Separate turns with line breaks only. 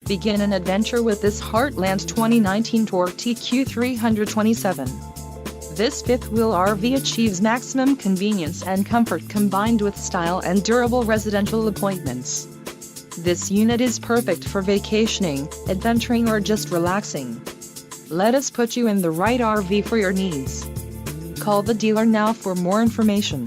Begin an adventure with this Heartland 2019 Torque TQ327. This fifth-wheel RV achieves maximum convenience and comfort combined with style and durable residential appointments. This unit is perfect for vacationing, adventuring or just relaxing. Let us put you in the right RV for your needs. Call the dealer now for more information.